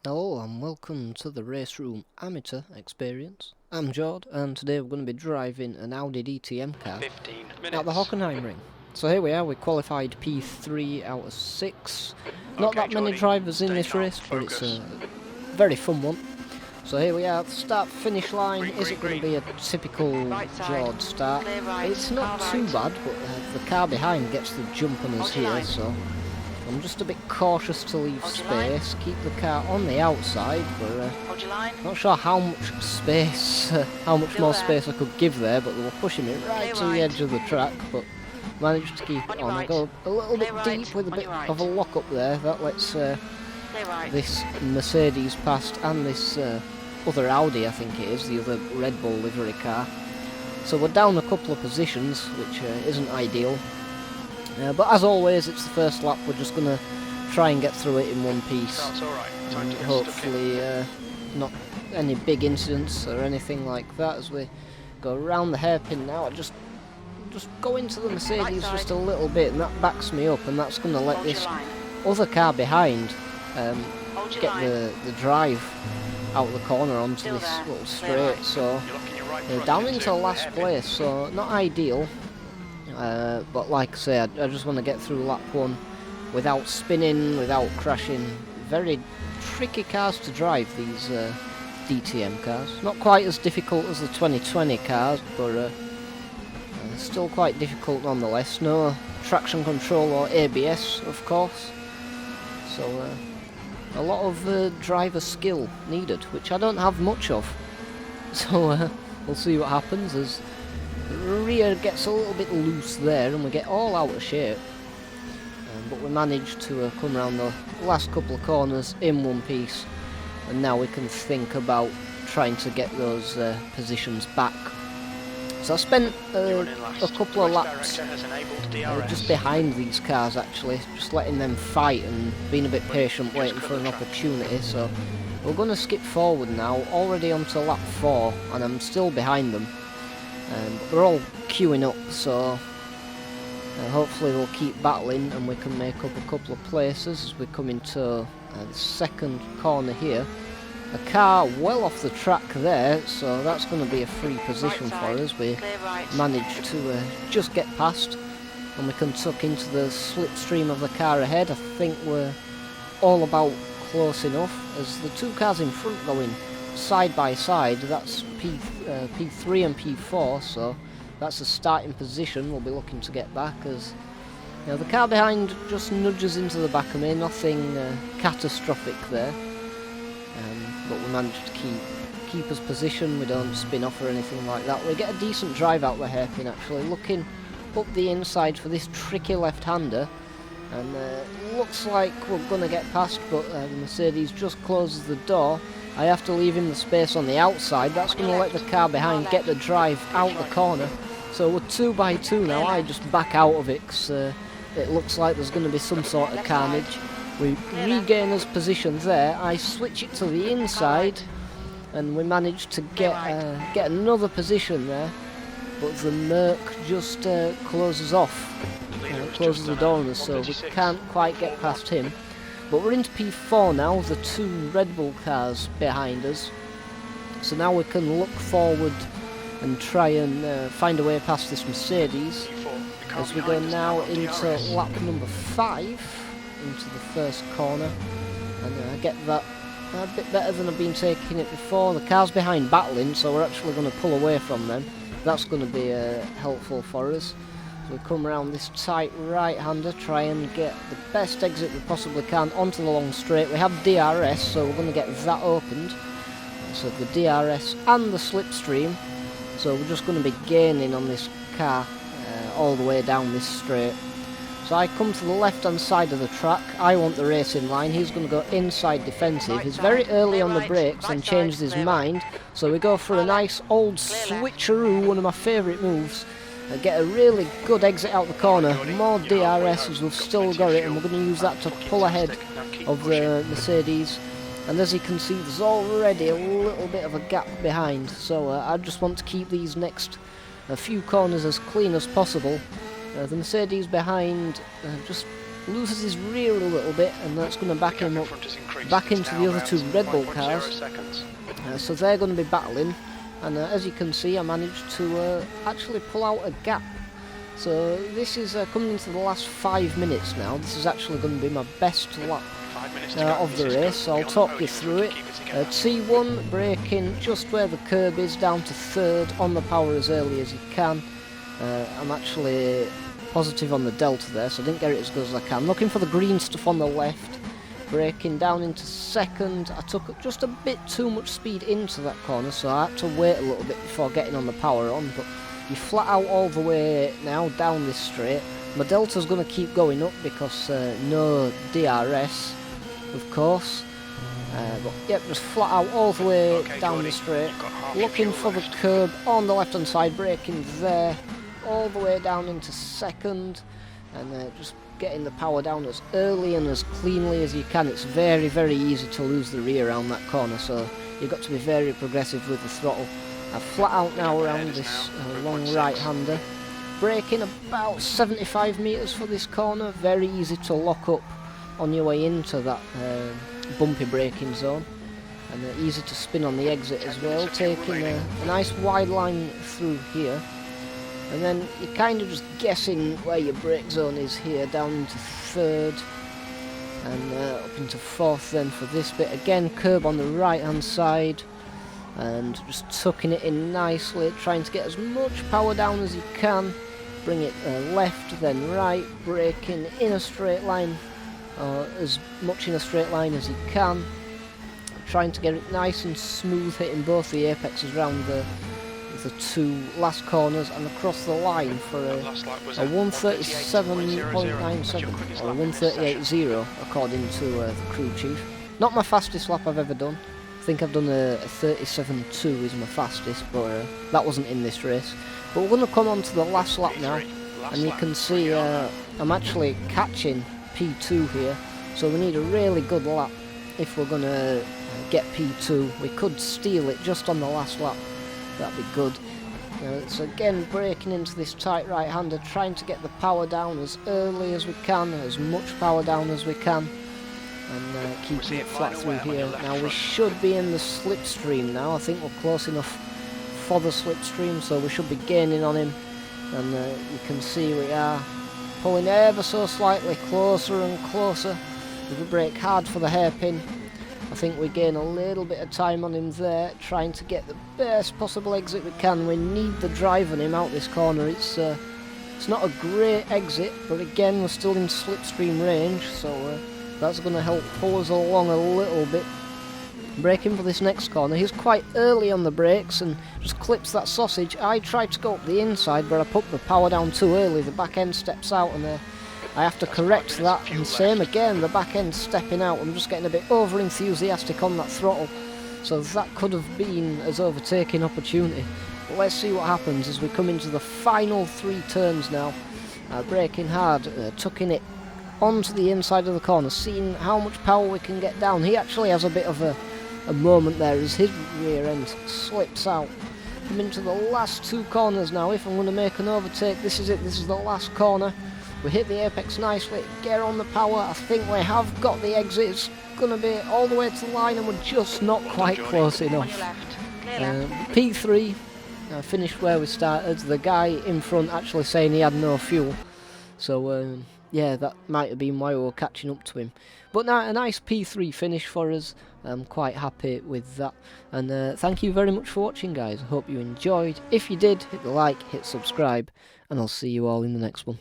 Hello and welcome to the Raceroom Amateur Experience. I'm Jord and today we're going to be driving an Audi DTM car 15 at minutes. the Hockenheim ring. So here we are, we qualified P3 out of 6. Not Okay, that many Geordie, drivers in stay this calm, race, but it's focus. a very fun one. So here we are, start-finish line. Green, Is green, it going to green. be a typical Right side, Jord start? clear right, It's not car too right. bad, but the car behind gets the jump on us Hold your here, line. so I'm just a bit cautious to leave Hold your line. space. Keep the car on the outside, but Hold your line. not sure how much space, how much Still more there. space I could give there, but they were pushing me right Clear to the right. edge of the track, but managed to keep On it your on. I right. go a little Clear bit right. deep with a On bit your right. of a lock up there. That lets Clear right. this Mercedes past and this other Audi, I think it is, the other Red Bull livery car. So we're down a couple of positions, which isn't ideal. But as always, it's the first lap. We're just going to try and get through it in one piece. That's alright. Time And to get hopefully not any big incidents or anything like that as we go around the hairpin now. I just go into the Mercedes Right just side. a little bit, and that backs me up, and that's going to let Hold your this line. other car behind Hold your get line. the drive out of the corner onto Still this there. little Clear straight. right. So You're looking your right front down into into the last hairpin. place, so not ideal. But like I say, I just want to get through lap one without spinning, without crashing. Very tricky cars to drive, these DTM cars. Not quite as difficult as the 2020 cars, but still quite difficult nonetheless. No traction control or ABS, of course. So a lot of driver skill needed, which I don't have much of. So we'll see what happens as the rear gets a little bit loose there and we get all out of shape. But we managed to come around the last couple of corners in one piece, and now we can think about trying to get those positions back. So I spent You're a running last. couple of The race laps director has enabled DRS. just behind these cars actually, just letting them fight and being a bit patient, waiting for an opportunity. So we're going to skip forward now, already onto lap 4, and I'm still behind them. But they're all queuing up, so hopefully we'll keep battling and we can make up a couple of places as we come into the second corner here. A car well off the track there, so that's going to be a free position Right side. for us. We Clear right. managed to just get past, and we can tuck into the slipstream of the car ahead. I think we're all about close enough as the two cars in front going side by side. That's P3 and P4, so that's a starting position. We'll be looking to get back as the car behind just nudges into the back of me. Nothing catastrophic there, but we managed to keep us position. We don't spin off or anything like that. We get a decent drive out the hairpin actually, looking up the inside for this tricky left-hander, and looks like we're going to get past, but the Mercedes just closes the door. I have to leave him the space on the outside. That's going to let the car behind get the drive out the corner. So we're 2 by 2 now. I just back out of it because it looks like there's going to be some sort of carnage. We regain his position there. I switch it to the inside, and we manage to get another position there. But the Merc just closes off, closes the door on us, so we can't quite get past him. But we're into P4 now, the two Red Bull cars behind us. So now we can look forward and try and find a way past this Mercedes as we go now into lap number 5, into the first corner. And get that a bit better than I've been taking it before. The car's behind battling, so we're actually going to pull away from them. That's going to be helpful for us. We come around this tight right-hander, try and get the best exit we possibly can onto the long straight. We have DRS, so we're going to get that opened. So the DRS and the slipstream. So we're just going to be gaining on this car all the way down this straight. So I come to the left-hand side of the track. I want the racing line. He's going to go inside defensive. He's very early on the brakes and changed his mind. So we go for a nice old switcheroo, one of my favourite moves. Get a really good exit out the corner. More DRS as we've still got it, and we're going to use that to pull ahead of the Mercedes. And as you can see, there's already a little bit of a gap behind. So I just want to keep these next few corners as clean as possible. The Mercedes behind just loses his rear a little bit, and that's going to back him up back into the other two Red Bull cars. So they're going to be battling, and as you can see, I managed to actually pull out a gap. So this is coming into the last 5 minutes now. This is actually going to be my best lap of the race, so I'll talk you through it. T1, braking just where the curb is, down to third, on the power as early as you can. I'm actually positive on the delta there, so I didn't get it as good as I can. Looking for the green stuff on the left, braking down into second. I took just a bit too much speed into that corner, so I had to wait a little bit before getting on the power on, but you flat out all the way now down this straight. My delta's going to keep going up because no DRS, of course. But yep, just flat out all the way down the straight, looking for the curb on the left hand side, braking there, all the way down into second, and just getting the power down as early and as cleanly as you can. It's very, very easy to lose the rear around that corner, so you've got to be very progressive with the throttle. I've flat out now around this long right-hander, braking about 75 metres for this corner. Very easy to lock up on your way into that bumpy braking zone, and easy to spin on the exit as well, taking a nice wide line through here, and then you're kind of just guessing where your brake zone is here, down into third and up into fourth then for this bit. Again, curb on the right hand side, and just tucking it in nicely, trying to get as much power down as you can. Bring it left, then right, braking in a straight line, as much in a straight line as you can. Trying to get it nice and smooth, hitting both the apexes around the two last corners and across the line for a 137.97 or a 138.0 according to the crew chief. Not my fastest lap I've ever done. I think I've done a 37.2 is my fastest, but that wasn't in this race. But we're going to come on to the last lap now, and you can see I'm actually catching P2 here, so we need a really good lap if we're going to get P2. We could steal it just on the last lap, that'd be good. So again, braking into this tight right-hander, trying to get the power down as early as we can, as much power down as we can, and keeping it flat through here. Now we should be in the slipstream now. I think we're close enough for the slipstream, so we should be gaining on him, and you can see we are pulling ever so slightly closer and closer. If we brake hard for the hairpin, I think we gain a little bit of time on him there, trying to get the best possible exit we can. We need the drive on him out this corner. It's not a great exit, but again we're still in slipstream range, so that's going to help pull us along a little bit. Braking for this next corner. He's quite early on the brakes and just clips that sausage. I tried to go up the inside, but I put the power down too early. The back end steps out, and I have to correct that, and same again, the back end stepping out. I'm just getting a bit over enthusiastic on that throttle, so that could have been as overtaking opportunity. But let's see what happens as we come into the final 3 turns now. Braking hard, tucking it onto the inside of the corner, seeing how much power we can get down. He actually has a bit of a moment there as his rear end slips out. Come into the last 2 corners now. If I'm going to make an overtake, this is it. This is the last corner. We hit the apex nicely, get on the power. I think we have got the exit. It's going to be all the way to the line, and we're just not quite close enough. P3 finished where we started. The guy in front actually saying he had no fuel, so yeah, that might have been why we were catching up to him. But now a nice P3 finish for us. I'm quite happy with that, and thank you very much for watching, guys. I hope you enjoyed. If you did, hit the like, hit subscribe, and I'll see you all in the next one.